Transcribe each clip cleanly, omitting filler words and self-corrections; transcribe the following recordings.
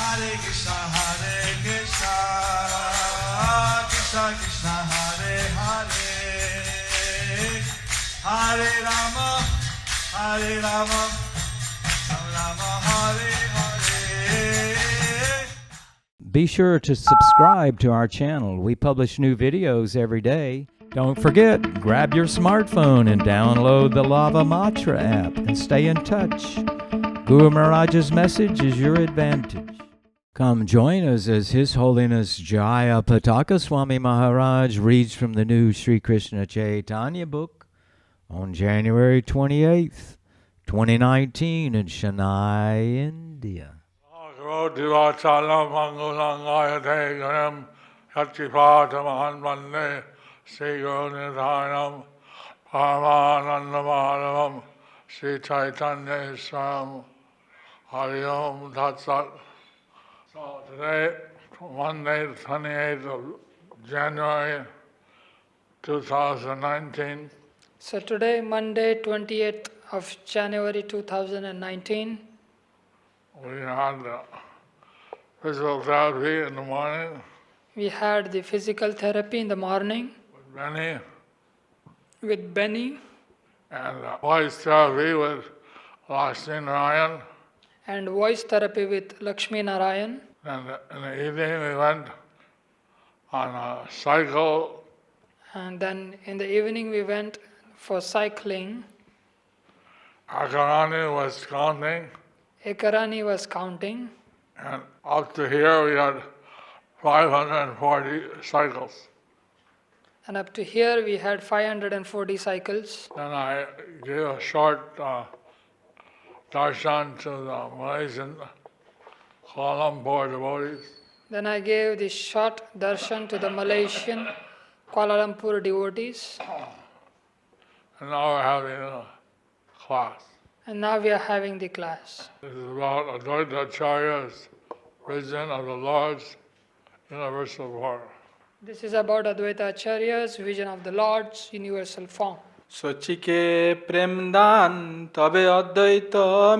Hare Krishna, Krishna Krishna, Hare Hare, Hare Rama, Rama Rama, Hare Hare. Be sure to subscribe to our channel. We publish new videos every day. Don't forget, grab your smartphone and download the Lava Matra app and stay in touch. Guru Maharaj's message is your advantage. Come join us as His Holiness Jayapataka Swami Maharaj reads from the new Sri Krishna Caitanya Book on January 28th, 2019 in Chennai, India. Divachalam Mangulangayategaram Yatipatamahan Vande Sri Guru Nidhanam Paramanandamadavam Sri Chaitanya Islam Hari Om Tat Sat. So today, Monday, the 28th of January 2019. So today, Monday, 28th of January 2019, we had physical therapy in the morning. we had the physical therapy in the morning with Benny, and voice therapy with Lakshmi Narayan. and voice therapy with Lakshmi Narayan. And in the evening we went on a cycle. And then in the evening we went for cycling. Akarani was counting, Ekarani was counting, and up to here we had 540 cycles. and up to here we had 540 cycles. Then I gave a short darshan to the Malaysian Kuala Lumpur devotees. Then I gave the short darshan to the Malaysian Kuala Lumpur devotees. And now we're having a class. And now we are having the class. This is about Advaita Acharya's vision of the Lord's universal form. This is about Advaita Acharya's vision of the Lord's universal form. সচিকে প্রেম দান তবে অদ্বৈত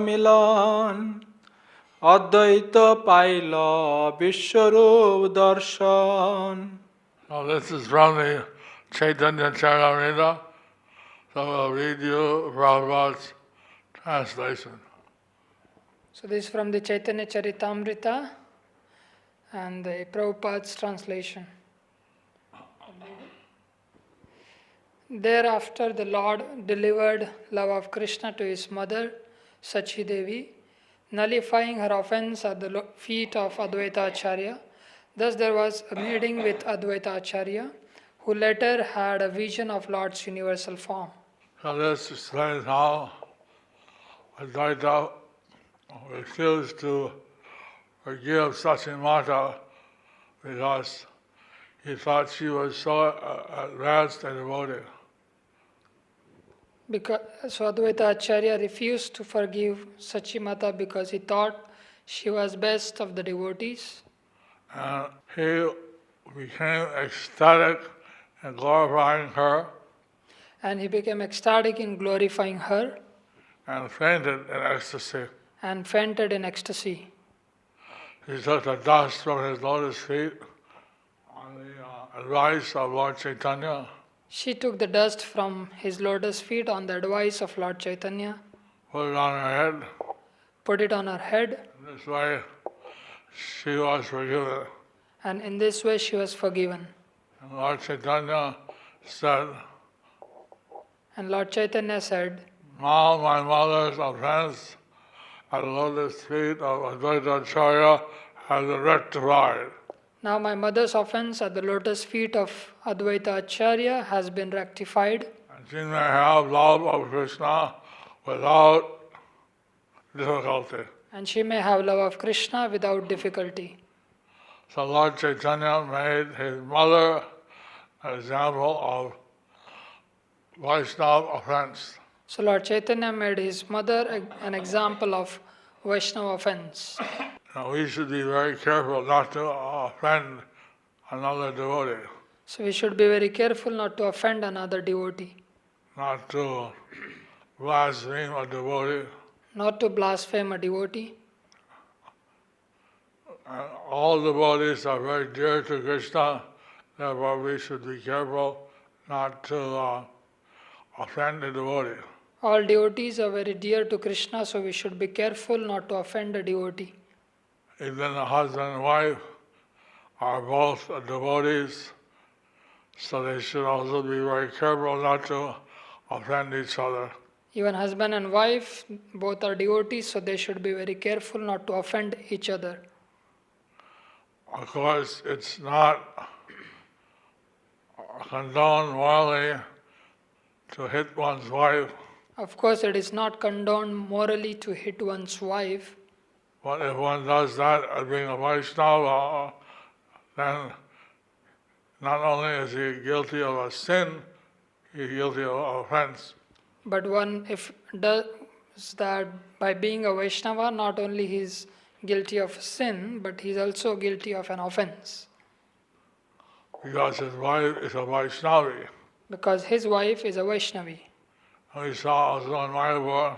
মিলন অদ্বৈত pile বিশ্বরূপ দর্শন. Now this is from the Caitanya Charitamrita, so I'll read you Prabhupada's translation. So this is from the Caitanya Charitamrita and the Prabhupada's translation. Thereafter the Lord delivered love of Krishna to his mother, Sachi Devi, nullifying her offense at the feet of Advaita Acharya. Thus there was a meeting with Advaita Acharya, who later had a vision of Lord's universal form. So this explains how Advaita refused to forgive Sachi Mata because he thought she was so advanced and devoted. So Advaita Acharya refused to forgive Sachimata because he thought she was best of the devotees. And he became ecstatic in glorifying her And he became ecstatic in glorifying her and fainted in ecstasy. and fainted in ecstasy. He took the dust from his lotus feet on the advice of Lord Chaitanya. She took the dust from his lotus feet on the advice of Lord Chaitanya, Put it on her head. put it on her head, In this way, she was forgiven. and in this way she was forgiven. And Lord Chaitanya said, And Lord Chaitanya said, now my mother's offense at the lotus feet of Advaita Acharya has been rectified. now my mother's offense at the lotus feet of Advaita Acharya has been rectified, And she may have love of Krishna without difficulty. and she may have love of Krishna without difficulty. So Lord Chaitanya made his mother an example of Vaishnava offense. So Lord Chaitanya made his mother an example of Vaishnava offense. Now we should be very careful not to offend another devotee, So we should be very careful not to offend another devotee, not to blaspheme a devotee, not to blaspheme a devotee, And all devotees are very dear to Krishna, therefore we should be careful not to offend the devotee. All devotees are very dear to Krishna, so we should be careful not to offend a devotee. Even the husband and wife are both devotees, so they should also be very careful not to offend each other. Even husband and wife, both are devotees, so they should be very careful not to offend each other. Of course, it's not condoned morally to hit one's wife, Of course, it is not condoned morally to hit one's wife, but if one does that as being a Vaishnava, then not only is he guilty of a sin, he's guilty of offense. but one, if does that by being a Vaishnava, not only he is guilty of sin, but he is also guilty of an offense. Because his wife is a Vaishnavi. Because his wife is a Vaishnavi. We saw also in Mayapur,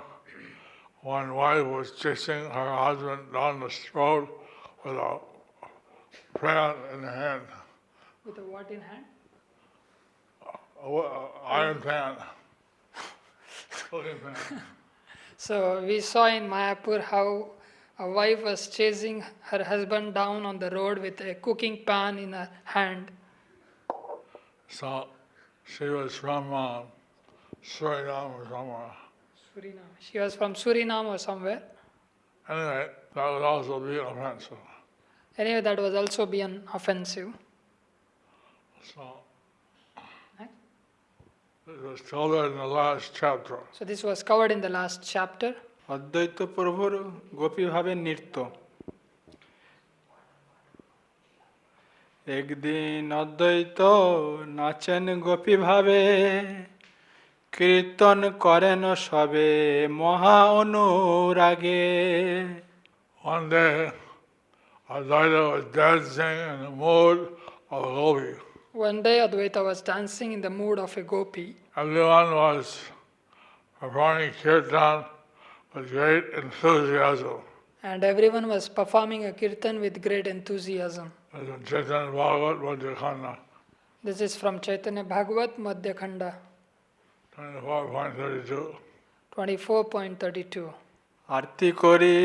one wife was chasing her husband down the road with a fan in the hand, With a what in hand? iron pan, cooking pan. So we saw in Mayapur how a wife was chasing her husband down on the road with a cooking pan in her hand. So she was from Suriname or somewhere. Suriname. She was from Suriname or somewhere. Anyway, that would also be offensive. Anyway, that was also being offensive. So it was covered in the last chapter. So this was covered in the last chapter. অদ্বৈত প্রভুর গোপীভাবে নৃত্য। একদিন অদ্বৈত নাচেন গোপীভাবে, কীর্তন করেন সবে মহা অনুরাগে। One day, Advaita was dancing in the mood of a gopi. One day Advaita was dancing in the mood of a gopi. Everyone was performing kirtan with great enthusiasm. And everyone was performing a kirtan with great enthusiasm. As in Chaitanya Bhagavat Madhyakhanda This is from Chaitanya Bhagavat Madhyakhanda 24.32. 24.32. আরতি করি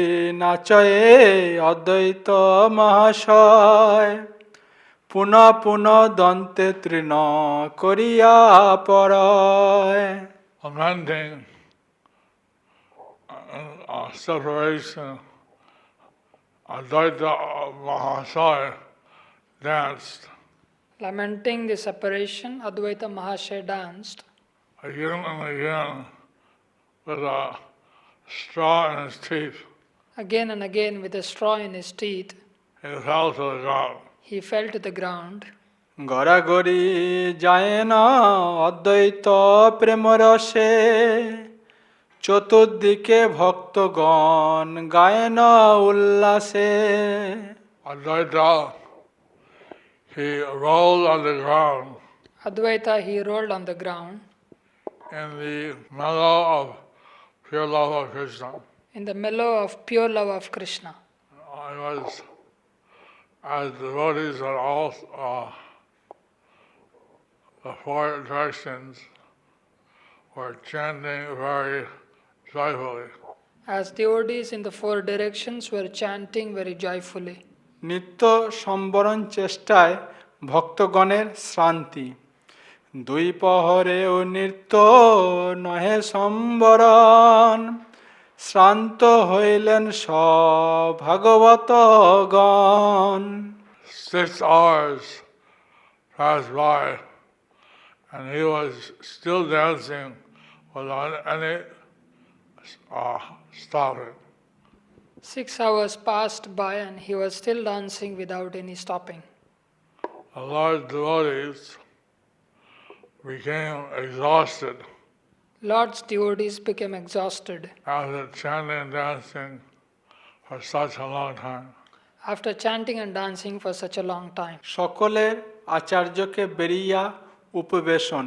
নাচয়ে অদ্বৈত মহাশয়, পুনঃ পুনঃ দন্তে তৃণ করিয়া পরয়। Lamenting separation, Advaita Mahasaya danced Lamenting the separation, Advaita Mahashaya danced again and again with a straw in his teeth. again and again with a straw in his teeth. He fell to the ground. He fell to the ground. গড়াগড়ি যায় না অদ্বৈত প্রেমরসে, চতুর্দিকে ভক্তগণ গায়ন উল্লাসে। Advaita, he rolled on the ground Advaita, he rolled on the ground in the mellow of pure love of Krishna. in the mellow of pure love of Krishna. I was, as devotees at all the four directions were chanting very joyfully. As devotees in the four directions were chanting very joyfully. নিত্য সম্বরণ চেষ্টায় ভক্তগণের শ্রান্তি, দুই পহরেও নৃত্য নহে সম্বরণ, শ্রান্ত হইলেন সব ভাগবতগণ। 6 hours passed by and he was still dancing without any stopping. 6 hours passed by and he was still dancing without any stopping. The Lord's devotees became exhausted Lord's devotees became exhausted after chanting and dancing for such a long time. after chanting and dancing for such a long time. সকলের আচার্যকে বেরিয়া উপবেশন,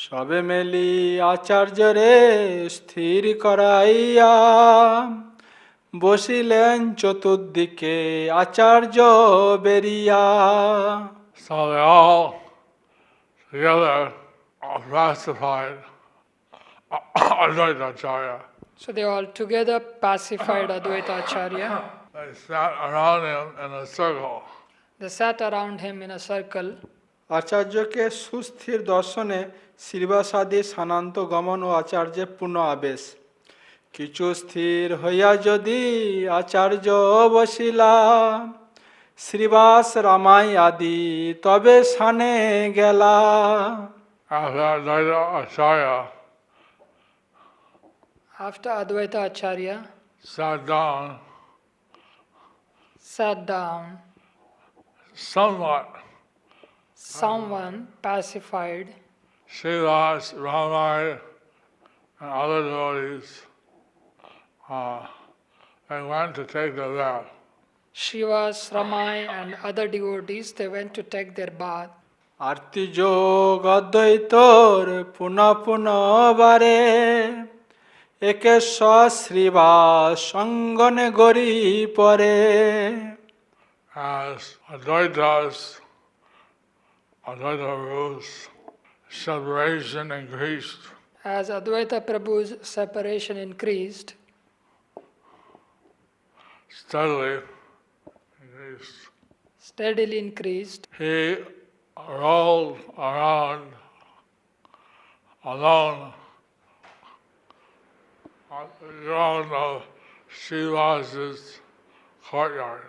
সবে মেলি আচার্যরে স্থির করাইয়া, বসিলেন চতুর্দিকে আচার্য বেরিয়া। So they all together pacified Advaita Acharya. So they all together pacified Advaita Acharya. They sat around him in a circle. They sat around him in a circle. আচার্যকে সুস্থির দর্শনে শ্রীবাসাদি সানান্ত গমন ও আচার্যের পূর্ণ আবেশ। কিছু স্থির হইয়া যদি আচার্য বসিলা, শ্রীবাস রামাই আদি তবে সানে গেলা। After Advaita Acharya After Advaita Acharya sat down, someone pacified Srivas, Ramai, and other devotees, they went to take their bath. Shivas, Ramai and other devotees, they went to take their bath. আরতি যোগ অদ্বৈতর পুনঃ পুনঃ বারে, একেশ্বর শ্রীবাস সঙ্গনে গরি পরে। As Advaita Prabhu's separation increased, As Advaita Prabhu's separation increased, steadily increased, he rolled around alone on the ground of Srivas's courtyard.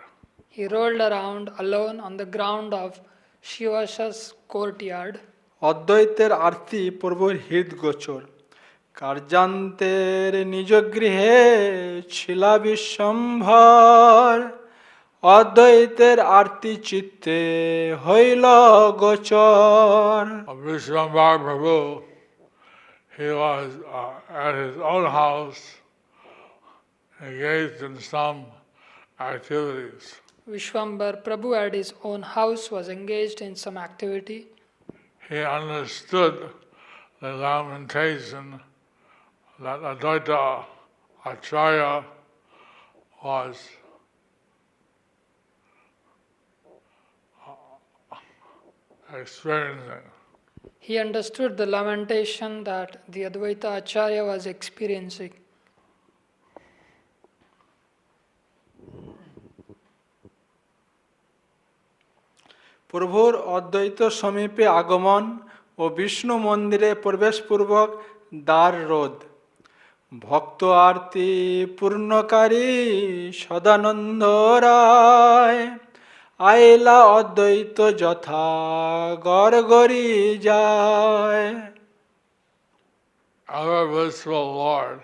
He rolled around alone on the ground of Shivasa's courtyard. অদ্বৈতের আরতি প্রভুর হৃদগোচর, কার্যান্তের নিজ গৃহে ছিলা বিশ্বম্ভর। অদ্বৈতের আরতি চিত্তে হইল গোচর। Vishwambar Prabhu, he was at his own house engaged in some activities. Vishwambar Prabhu at his own house was engaged in some activity. He understood the lamentation that Advaita Acharya was experiencing. He understood the lamentation that the Advaita Acharya was experiencing. প্রভুর অদ্বৈত সমীপে আগমন ও বিষ্ণু মন্দিরে প্রবেশপূর্বক দ্বার রোধ। ভক্ত আরতি পূর্ণকারী সদানন্দ রায়, আইলা অদ্বৈত যথা গড়গড়ি যায়। Our blissful Lord,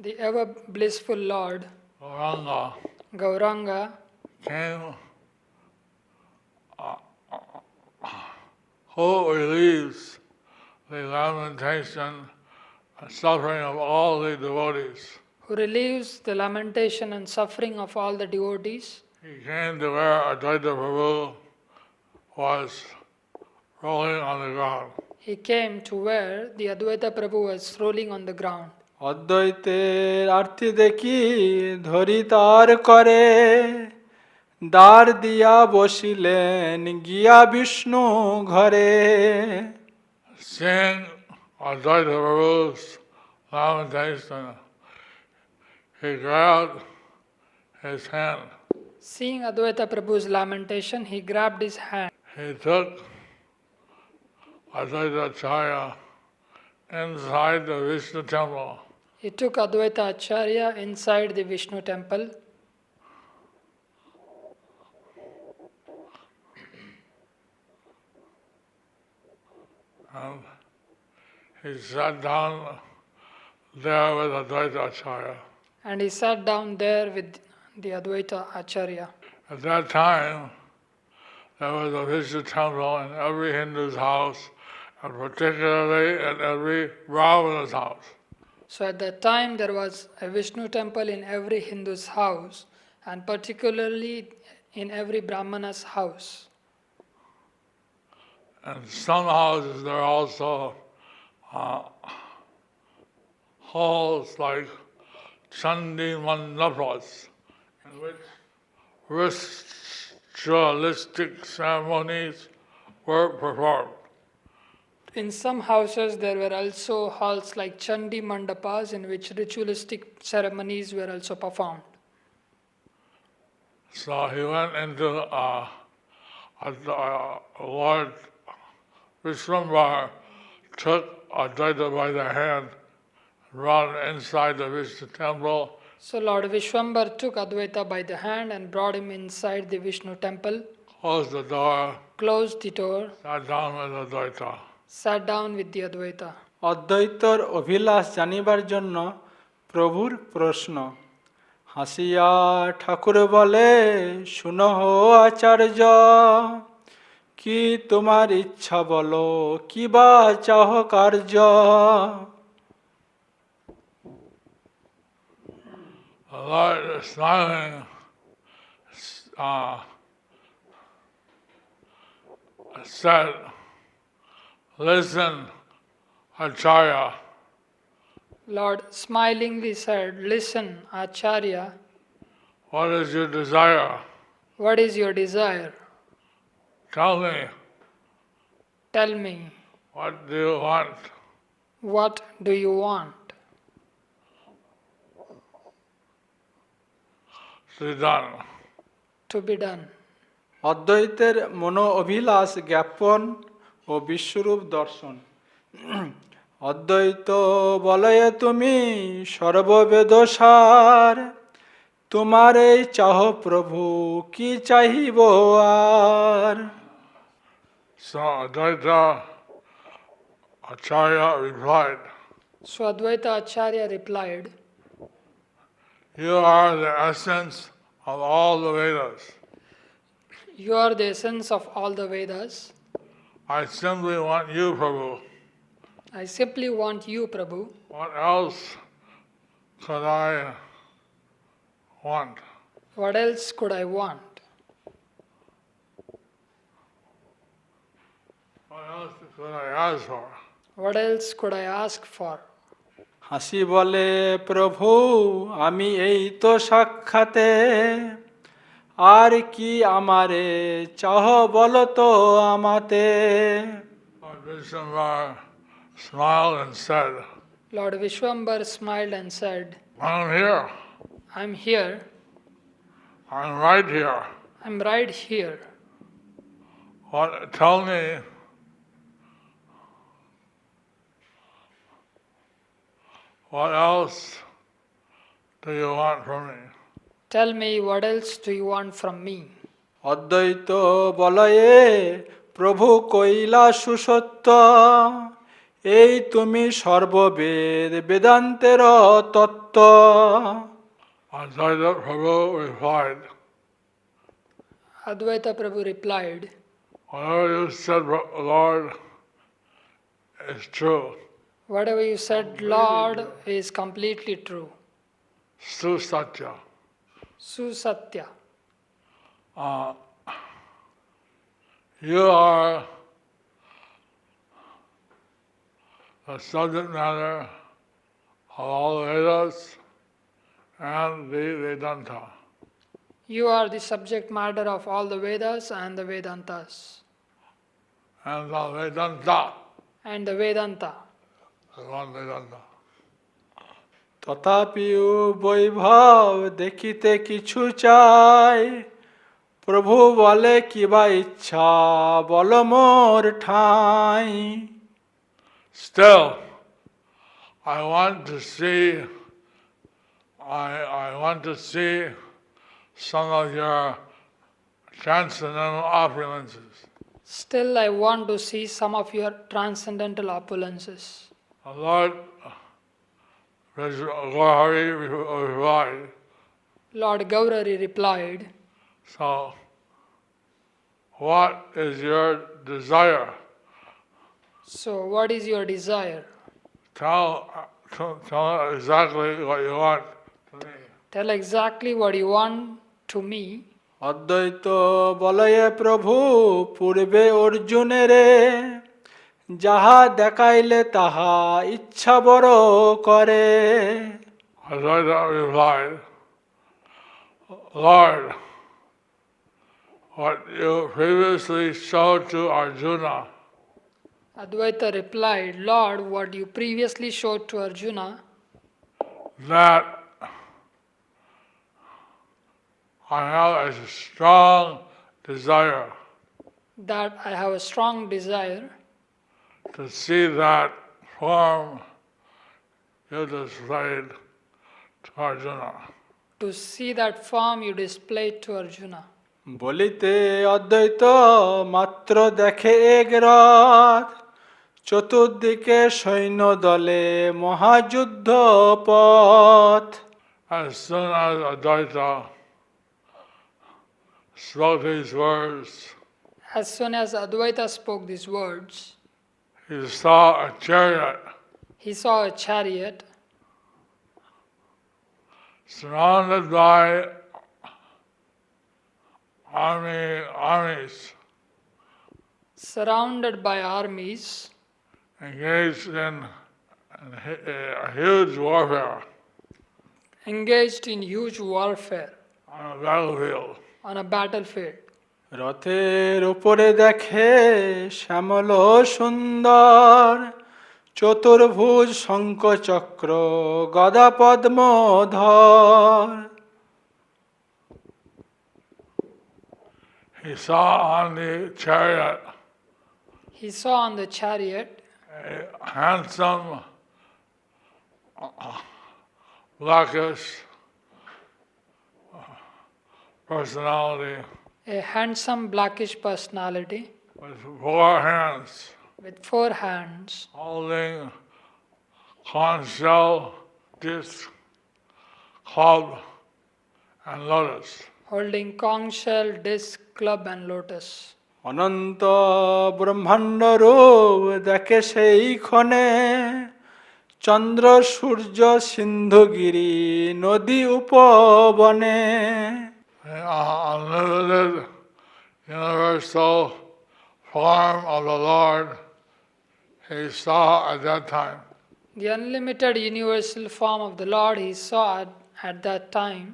The ever blissful Lord, Gauranga, Gauranga, came who relieves the lamentation and suffering of all the devotees. who relieves the lamentation and suffering of all the devotees. He came to where Advaita Prabhu was rolling on the ground. He came to where the Advaita Prabhu was rolling on the ground. অদ্বৈতের আরতি দেখি ধরি তার করে, দ্বার দিয়া বসিলেন গিয়া বিষ্ণু ঘরে। Seeing Advaita Prabhu's lamentation, he grabbed his hand. Seeing Advaita Prabhu's lamentation, he grabbed his hand. He took Advaita Acharya inside the Vishnu temple. He took Advaita Acharya inside the Vishnu temple. And he sat down there with Advaita Acharya. And he sat down there with the Advaita Acharya. At that time, there was a Vishnu temple in every Hindu's house, and particularly in every Brahmana's house. So at that time there was a Vishnu temple in every Hindu's house and particularly in every Brahmana's house. And some houses there are also halls like Chandi Mandapas, in which ritualistic ceremonies were performed. In some houses, there were also halls like Chandi Mandapas in which ritualistic ceremonies were also performed. So he went into Lord Vishwambar took Advaita by the hand, brought him inside the Vishnu temple. So Lord Vishwambar took Advaita by the hand and brought him inside the Vishnu temple, Closed the door, closed the door, sat down with Advaita. sat down with the Advaita. অদ্বৈতর অভিলাষ জানিবার জন্য প্রভুর প্রশ্ন। হাসিয়া ঠাকুর বলে, শুনহ আচার্য, কি তোমার ইচ্ছা বলো, কি বা চাহ কার্য? The Lord smiling said, listen, Acharya, Lord smilingly said, listen, Acharya, what is your desire? what is your desire? Tell me, Tell me, what do you want? what do you want To be done. to be done? অদ্বৈতের মনো অভিলাষ জ্ঞাপন ও বিশ্বরূপ দর্শন। অদ্বৈত বলয়ে তুমি সর্ববেদসার, তোমার এই চাহ প্রভু, কি চাহিব আর? So Advaita Acharya replied, So Advaita Acharya replied, you are the essence of all the Vedas. you are the essence of all the Vedas. I simply want you, Prabhu. I simply want you, Prabhu. What else could I want? What else could I want? What else could I ask for? What else could I ask for? হাসি বলে, প্রভু আমি এই তো সাক্ষাতে, আর কি আমারে চাহ বলো তো আমাতে? Lord Vishwambar smiled and said, Lord Vishwambar smiled and said, I'm here. I'm here. I'm right here. I'm right here. Tell me, what else do you want from me? Tell me, what else do you want from me? অদ্বৈত বলয়ে, প্রভু কইলা সুসত্য, এই তুমি সর্ববেদ বেদান্তের তত্ত্ব। Advaita Prabhu replied, Advaita Prabhu replied, whatever you said, Lord, is true. whatever you said, Lord, is completely true. Susatya. Susatya. You are the subject matter of all the Vedas and the Vedanta. You are the subject matter of all the Vedas and the Vedantas. And the Vedanta. And the Vedanta. One Vedanta. তথাপিও বৈভব দেখিতে কিছু চাই, প্রভু বলে কিবা ইচ্ছা বল মোর ঠাই। Still, I want to see some of your transcendental opulences. Still, I want to see some of your transcendental opulences. Lord Gaurari replied, Lord Gaurari replied, so what is your desire? so what is your desire? Tell exactly what you want to me. Tell exactly what you want to me. অদ্বৈত বলয়ে প্রভু পূর্বে অর্জুনেরে, যাহা দেখাইলে তাহা ইচ্ছা বড় করে। Advaita replied, Lord, what you previously showed to Arjuna Advaita replied, Lord, what you previously showed to Arjuna, that I have a strong desire that I have a strong desire to see that form you displayed to Arjuna. to see that form you displayed to Arjuna. বলিতে অদ্বৈত মাত্র দেখে এক রথ, চতুর্দিকে সৈন্য দলে মহাযুদ্ধ পথ। As soon as Advaita spoke these words, As soon as Advaita spoke these words, he saw a chariot he saw a chariot surrounded by armies surrounded by armies engaged in a huge warfare engaged in huge warfare on a battlefield. on a battlefield. রথের উপরে দেখে শ্যামল সুন্দর, চতুর্ভুজ শঙ্খ চক্র গদা পদ্মধর। He saw on the chariot He saw on the chariot a handsome, blackish personality a handsome blackish personality with 4 hands with 4 hands holding conch shell, disc, club, and lotus. holding conch shell, disc, club and lotus. অনন্ত ব্রহ্মাণ্ড রূপ দেখে সেই ক্ষণে, চন্দ্র সূর্য সিন্ধুগিরি নদী উপবনে। The unlimited universal form of the Lord he saw at that time. The unlimited universal form of the Lord he saw at that time.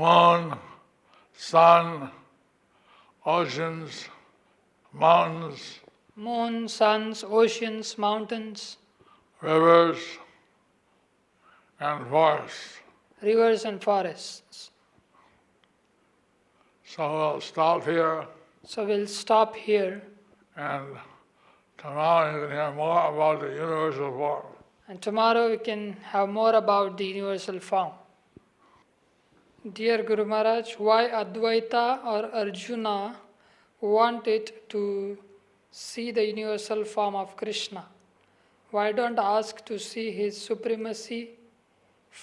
Moon, sun, oceans, mountains, Moon, suns, oceans, mountains, rivers, and forests. rivers and forests. So we'll stop here, So we'll stop here, and tomorrow you can hear more about the universal form. and tomorrow we can have more about the universal form. Dear Guru Maharaj, why Advaita or Arjuna wanted to see the universal form of Krishna? Why don't ask to see his supremacy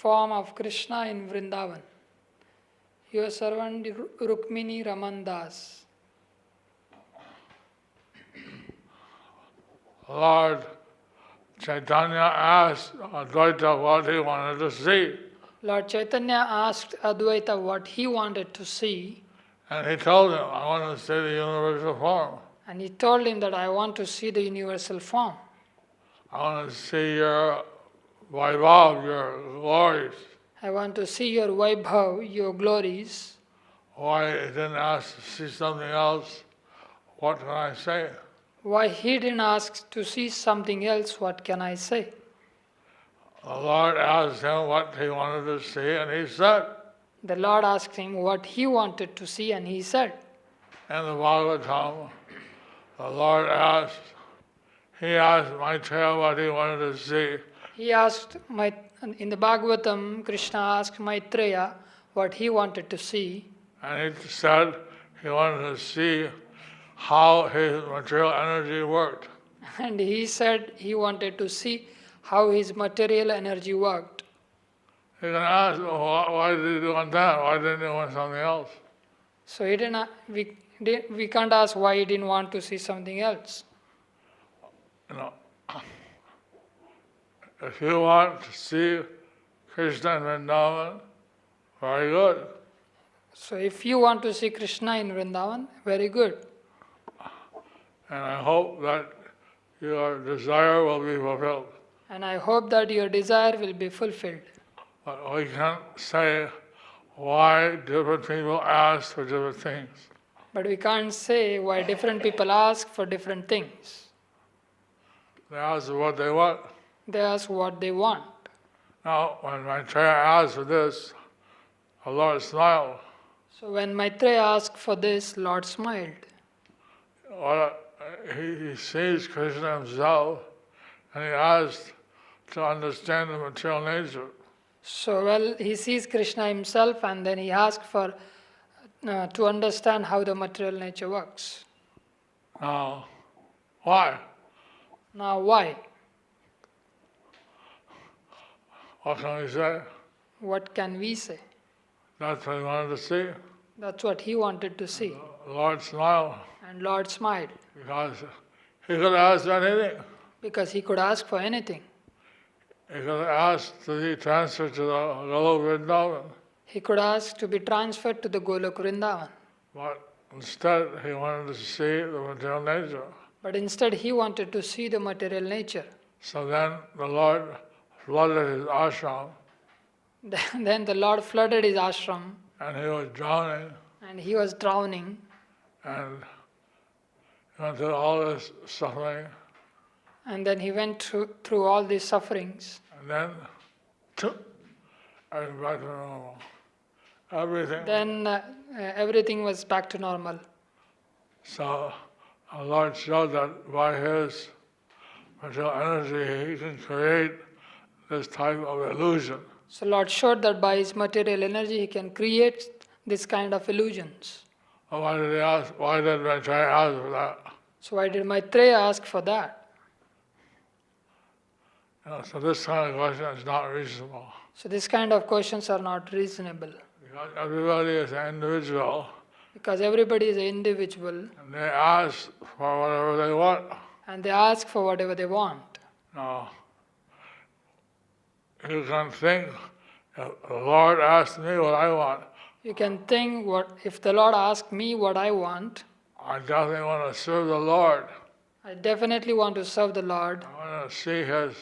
form of Krishna in Vrindavan? Your servant Rukmini Raman Das. Lord Chaitanya asked Advaita what he wanted to see, Lord Chaitanya asked Advaita what he wanted to see, and he told him, I want to see the universal form. and he told him that I want to see the universal form. I want to see your Vaibhav, your glories. I want to see your Vaibhav, your glories. Why he didn't ask to see something else? What can I say? Why he didn't ask to see something else? What can I say? The Lord asked him what he wanted to see, and he said. The Lord asked him what he wanted to see, and he said. In the Bhagavatam, the Lord asked, he asked Maitreya what he wanted to see. In the Bhagavatam, Krishna asked Maitreya what he wanted to see, And he said he wanted to see how his material energy worked. and he said he wanted to see how his material energy worked. You can ask, why did he want that? Why didn't he want something else? So we can't ask why he didn't want to see something else. You know, if you want to see Krishna in Vrindavan, very good. So if you want to see Krishna in Vrindavan, very good. And I hope that your desire will be fulfilled. And I hope that your desire will be fulfilled. But we can't say why different people ask for different things. But we can't say why different people ask for different things. They ask for what they want. They ask what they want. Now, when Maitreya asked for this, the Lord smiled. So when Maitreya asked for this, Lord smiled. He sees Krishna himself, and he asked to understand the material nature. So he sees Krishna himself, and then he asks for to understand how the material nature works. Now, why? Now why? What can we say? What can we say? That's what he wanted to see. That's what he wanted to see. The Lord smiled And Lord smiled because he could ask anything. because he could ask for anything. He could ask to be transferred to the Golok Vrindavan, He could ask to be transferred to the Golok Vrindavan. but instead he wanted to see the material nature. But instead he wanted to see the material nature. So then the Lord flooded his ashram, Then the Lord flooded his ashram and he was drowning, and he was drowning, and he went through all this suffering, and then he went through all these sufferings. and then everything back to normal. Everything. Then everything was back to normal. So our Lord showed that by his material energy he can create this type of illusion. So Lord showed that by his material energy he can create this kind of illusions. Well, why did he ask? Why did Maitreya ask for that? So why did Maitreya ask for that? So this kind of question is not reasonable. So this kind of questions are not reasonable Because everybody is an individual, because everybody is an individual and they ask for whatever they want. and they ask for whatever they want. Now, you can think, if the Lord asked me what I want, You can think, what if the Lord asks me what I want, I definitely want to serve the Lord. I definitely want to serve the Lord. I want to see His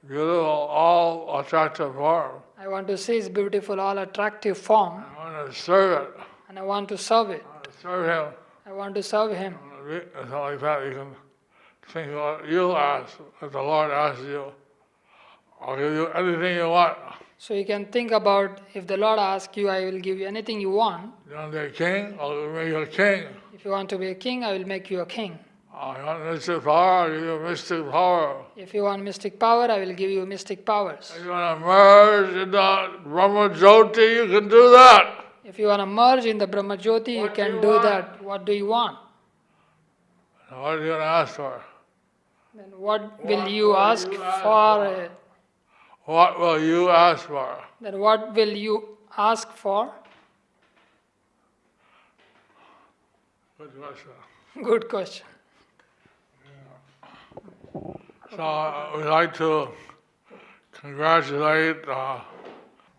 beautiful, all attractive form. I want to see his beautiful, all attractive form, I want to serve it. and I want to serve it. I want to serve Him. I want to serve him. It's not like that. You can think what you ask. If the Lord asks you, I'll give you anything you want. So you can think about, if the Lord asks you, I will give you anything you want. You want to be a king? I'll make you a king. If you want to be a king, I will make you a king. You want mystic power? I'll give you mystic power. If you want mystic power, I will give you mystic powers. If you want to merge in the Brahma Jyoti, you can do that. If you want to merge in the Brahma Jyoti, you can do that. What do you want? What are you going to ask for? Then what will you ask for? What will you ask for? Then what will you ask for? Good question. Good question. So we'd like to congratulate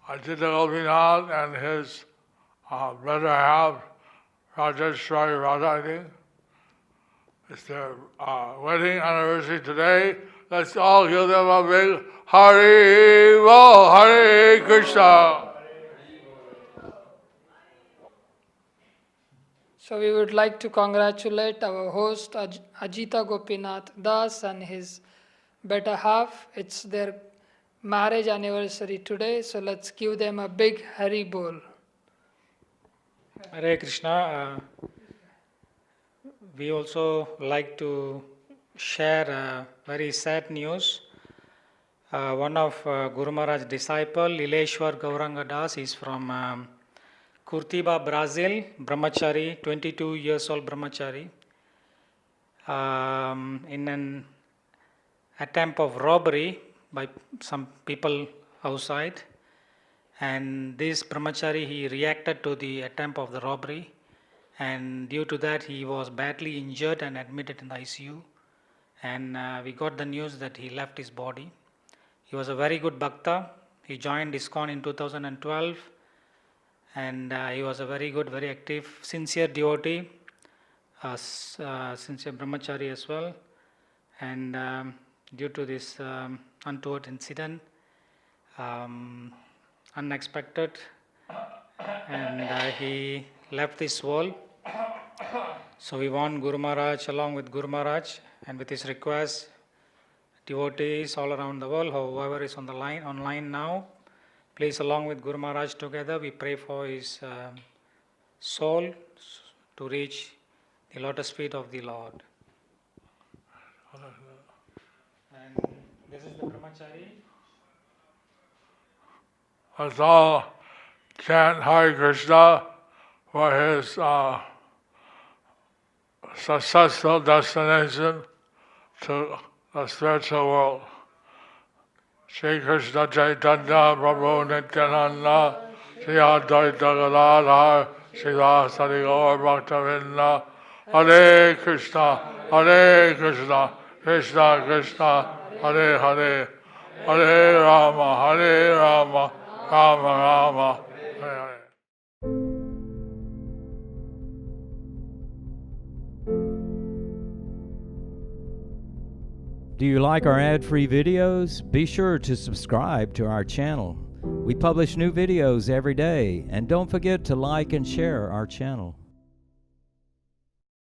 Ajita Gopinath and his better half, Rajeshwari Radha, I think. It's their wedding anniversary today. Let's all give them a big Hari Bol, Hare Krishna. So we would like to congratulate our host Ajita Gopinath Das and his better half. It's their marriage anniversary today, so let's give them a big Hari Bol. Hare Krishna. We also like to share very sad news. One of Guru Maharaj's disciple, Lileshwar Gauranga Das, is from Curitiba, Brazil, brahmachari, 22 years old brahmachari. In an attempt of robbery by some people outside, and this brahmachari, he reacted to the attempt of the robbery, and due to that he was badly injured and admitted in the ICU, and we got the news that he left his body. He was a very good bhakta. He joined ISKCON in 2012, and he was a very good, very active, sincere devotee, sincere brahmachari as well. and due to this untoward incident, unexpected, and he left this world. So we want Guru Maharaj, along with Guru Maharaj, and with his request, devotees all around the world, whoever is on the line, online now, please, along with Guru Maharaj together, we pray for his soul to reach the lotus feet of the Lord. And this is the brahmachari. Let's all chant Hare Krishna for his successful destination to the spiritual world. Shri Krishna Caitanya Prabhu Nityananda Shri Advaita Gadadhar Shri Vasari Gaur Bhaktavinda Hare Krishna Krishna Krishna Hare Hare Hare Rama Rama Rama Hare Hare. Do you like our ad-free videos? Be sure to subscribe to our channel. We publish new videos every day, and don't forget to like and share our channel.